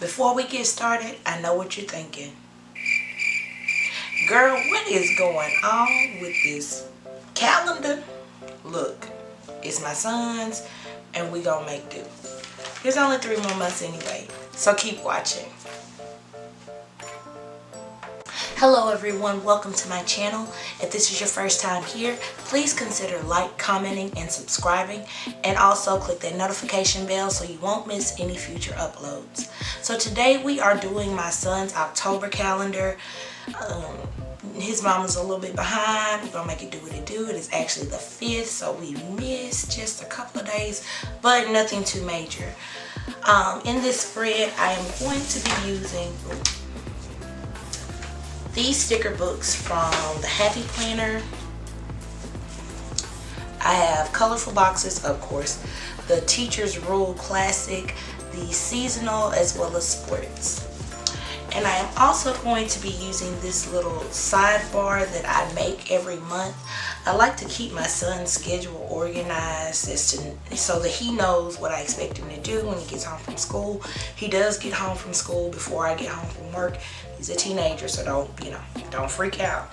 Before we get started, I know what you're thinking. Girl, what is going on with this calendar? Look, it's my son's and we gonna make do. There's only 3 more months anyway, so keep watching. Hello everyone, welcome to my channel. If this is your first time here, please consider like, commenting, and subscribing, and also click that notification bell so you won't miss any future uploads. So today we are doing my son's October calendar. His mama's a little bit behind. We're gonna make it do what it do. It is actually the 5th, so we missed just a couple of days, but nothing too major. In this spread, I am going to be using these sticker books from the Happy Planner. I have colorful boxes, of course, the Teacher's Rule Classic, the seasonal, as well as sports. And I am also going to be using this little sidebar that I make every month. I like to keep my son's schedule organized so that he knows what I expect him to do when he gets home from school. He does get home from school before I get home from work. He's a teenager, so don't freak out.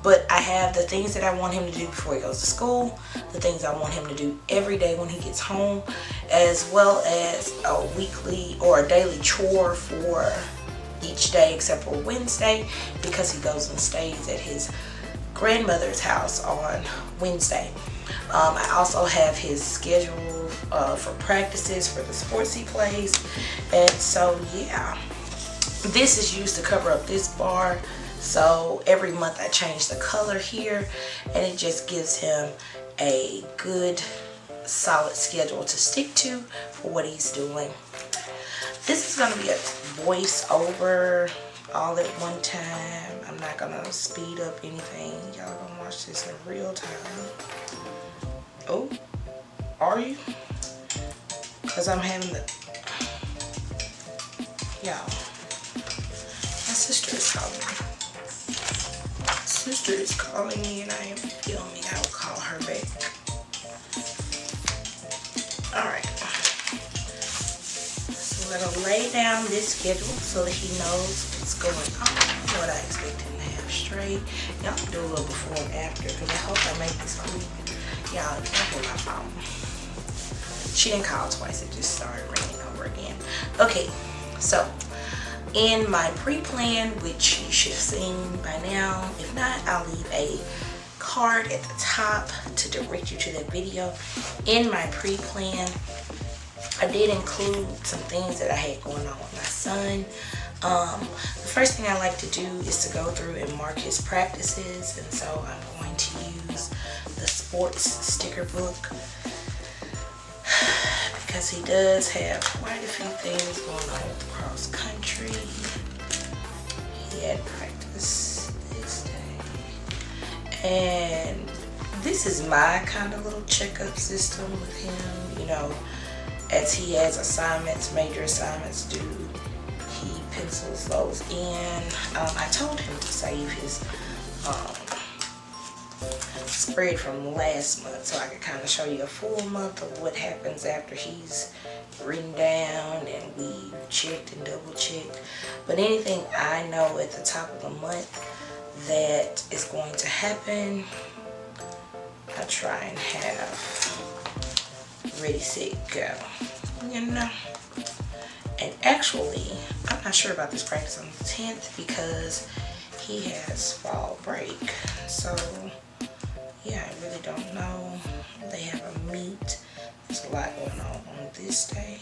But I have the things that I want him to do before he goes to school, the things I want him to do every day when he gets home, as well as a weekly or a daily chore for each day except for Wednesday, because he goes and stays at his grandmother's house on Wednesday. I also have his schedule for practices for the sports he plays, and so yeah, this is used to cover up this bar. So every month I change the color here, and it just gives him a good solid schedule to stick to for what he's doing. This is going to be a voice-over all at one time. I'm not going to speed up anything. Y'all going to watch this in real time. Oh, are you? Because I'm having the... Y'all, my sister is calling me. Sister is calling me and I am filming. I will call her back. Alright. So we're going to lay down this schedule so that he knows what's going on, what I expect him to have straight. Y'all can do a little before and after, because I hope I make this quick. Y'all, I hold my phone. She didn't call twice. It just started ringing over again. Okay, so in my pre-plan, which you should have seen by now, if not, I'll leave a card at the top to direct you to that video. In my pre-plan, I did include some things that I had going on with my son. The first thing I like to do is to go through and mark his practices, and so I'm going to use the sports sticker book, because he does have quite a few things going on with the cross country. He had practice this day. And this is my kind of little checkup system with him. You know, as he has assignments, major assignments due, he pencils those in. I told him to save his spread from last month so I could kind of show you a full month of what happens after he's written down and we checked and double checked. But anything I know at the top of the month that is going to happen, I try and have ready, set, go, you know. And actually, I'm not sure about this practice on the 10th because he has fall break, so yeah, I really don't know. They have a meet. There's a lot going on this day.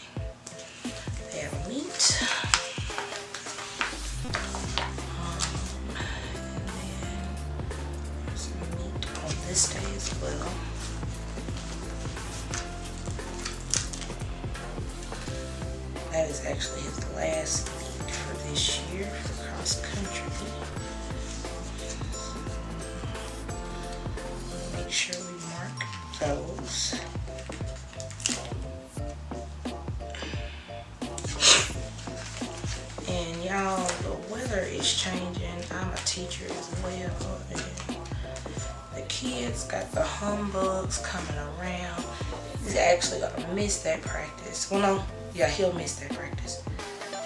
They have a meet. And then there's a meet on this day as well. That is actually his last meet for this year for cross country. Make sure we mark those. And y'all, the weather is changing. I'm a teacher as well, and the kids got the humbugs coming around. He's actually gonna miss that practice. Well, no, Yeah, he'll miss that practice.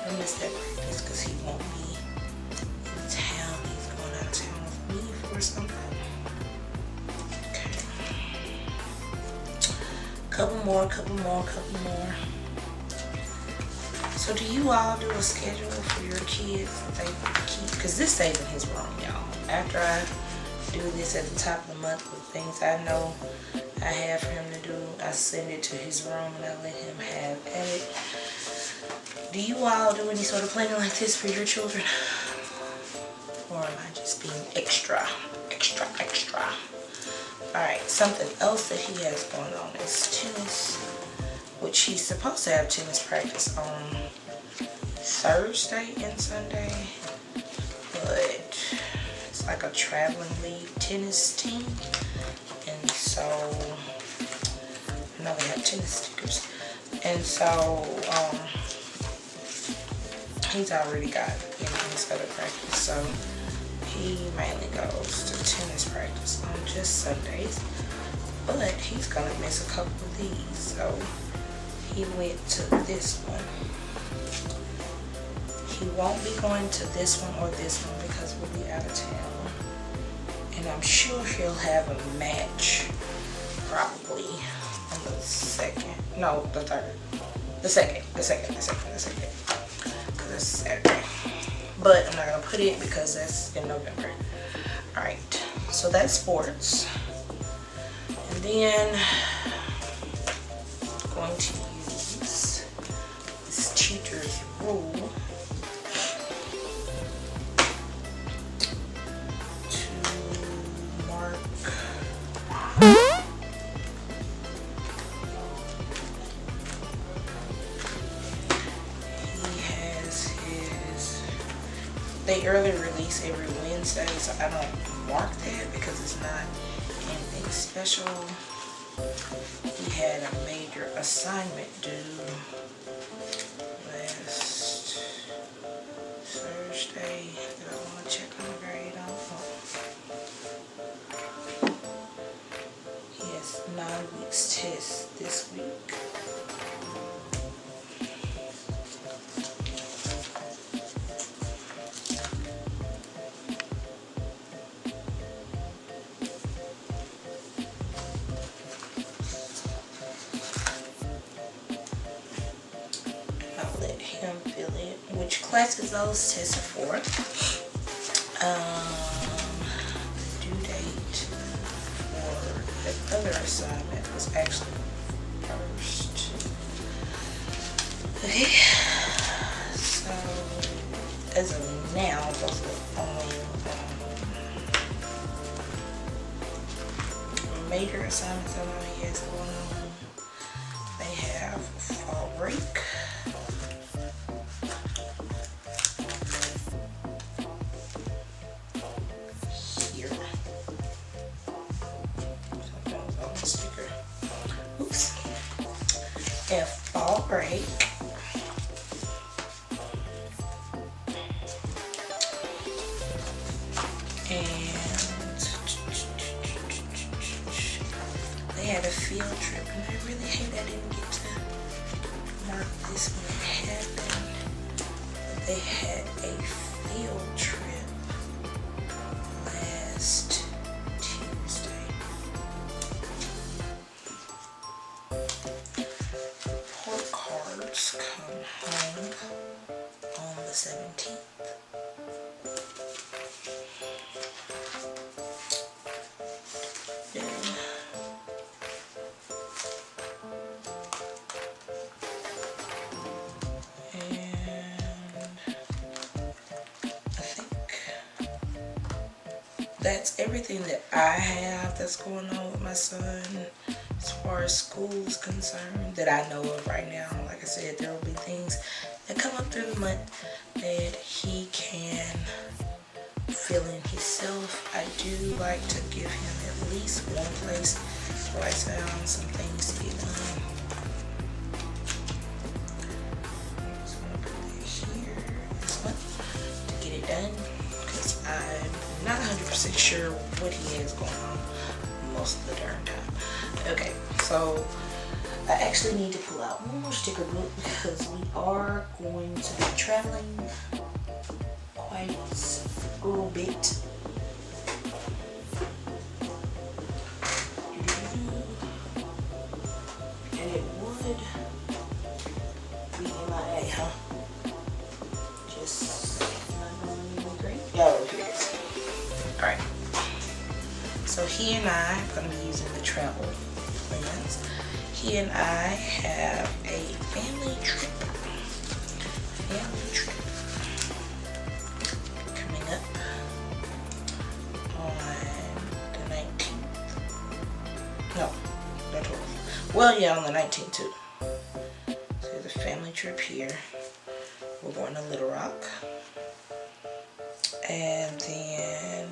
He'll miss that practice because he won't be in town. He's going out of town with me for something. Okay. Couple more. So do you all do a schedule for your kids that they keep? Because this saving his room, y'all. After I do this at the top of the month with things I know I have for him to do, I send it to his room and I let him have at it. Do you all do any sort of planning like this for your children? Or am I just being extra? Alright, something else that he has going on is tennis, which he's supposed to have tennis practice on Thursday and Sunday, but it's like a traveling league tennis team, and so I know they have tennis stickers, and so he's already got his other practice, so he mainly goes to tennis practice on just Sundays, but he's gonna miss a couple of these, so he went to this one. He won't be going to this one or this one because we'll be out of town, and I'm sure he'll have a match probably on the second, no, the third, the second, because it's Saturday. But I'm not gonna put it because that's in November. Alright, so that's sports. And then I'm going to use this teacher's rule to mark they early release every Wednesday, so I don't mark that because it's not anything special. He had a major assignment due last Thursday that I want to check on the grade on. He has 9 weeks test this week. Which classes those tests are for. The due date for the other assignment was actually first. Okay, so as of now, those are only major assignments I know he has going on. They have fall break. Fall break, and they had a field trip, and I really hate I didn't get to mark this when it happened. They had a field trip last Tuesday. Cards come home on the 17th. That's everything that I have that's going on with my son as far as school is concerned that I know of right now. Like I said, there will be things that come up through the month that he can fill in himself. I do like to give him at least one place to write down some things to get done. I'm just going to put it here, this one, to get it done, because I'm not 100% sure what he has going on most of the darn time. Okay, so I actually need to pull out one more sticker book because we are going to be traveling quite a little bit. And it would be MIA, huh? Just not really great. Oh, here it is. Alright. So he and I are going to be using the travel plans. He and I have a family trip. Coming up on the 19th. No, the 12th. Well, yeah, on the 19th too. So there's a family trip here. We're going to Little Rock. And then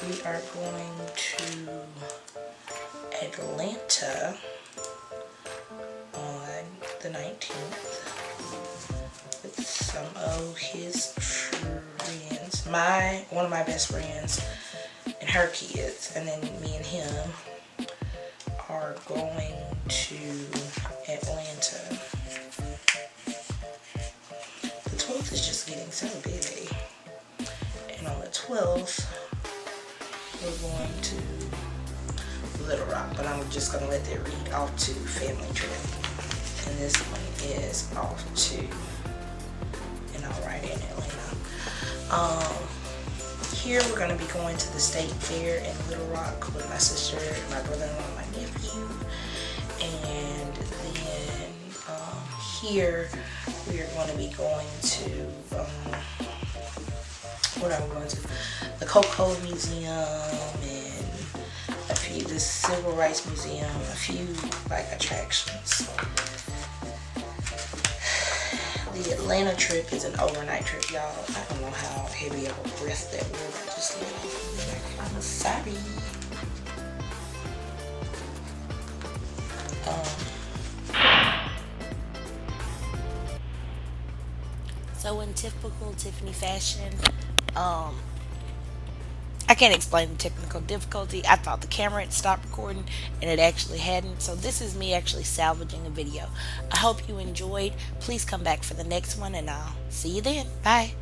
we are going to Atlanta on the 19th with some of his friends. One of my best friends and her kids. And then me and him are going to Atlanta. The 12th is just getting so busy. And on the 12th, we're going to Little Rock, but I'm just going to let that read off to family trip. And this one is off to an alright in Atlanta. Here we're going to be going to the state fair in Little Rock with my sister, my brother-in-law, and my nephew. And then here we are going to be going to what are we going to? The Cocoa Museum and the Civil Rights Museum, a few like attractions. The Atlanta trip is an overnight trip, y'all. I don't know how heavy of a breath that was. I just let off. I'm sorry. So in typical Tiffany fashion, I can't explain the technical difficulty. I thought the camera had stopped recording and it actually hadn't. So this is me actually salvaging a video. I hope you enjoyed. Please come back for the next one and I'll see you then. Bye.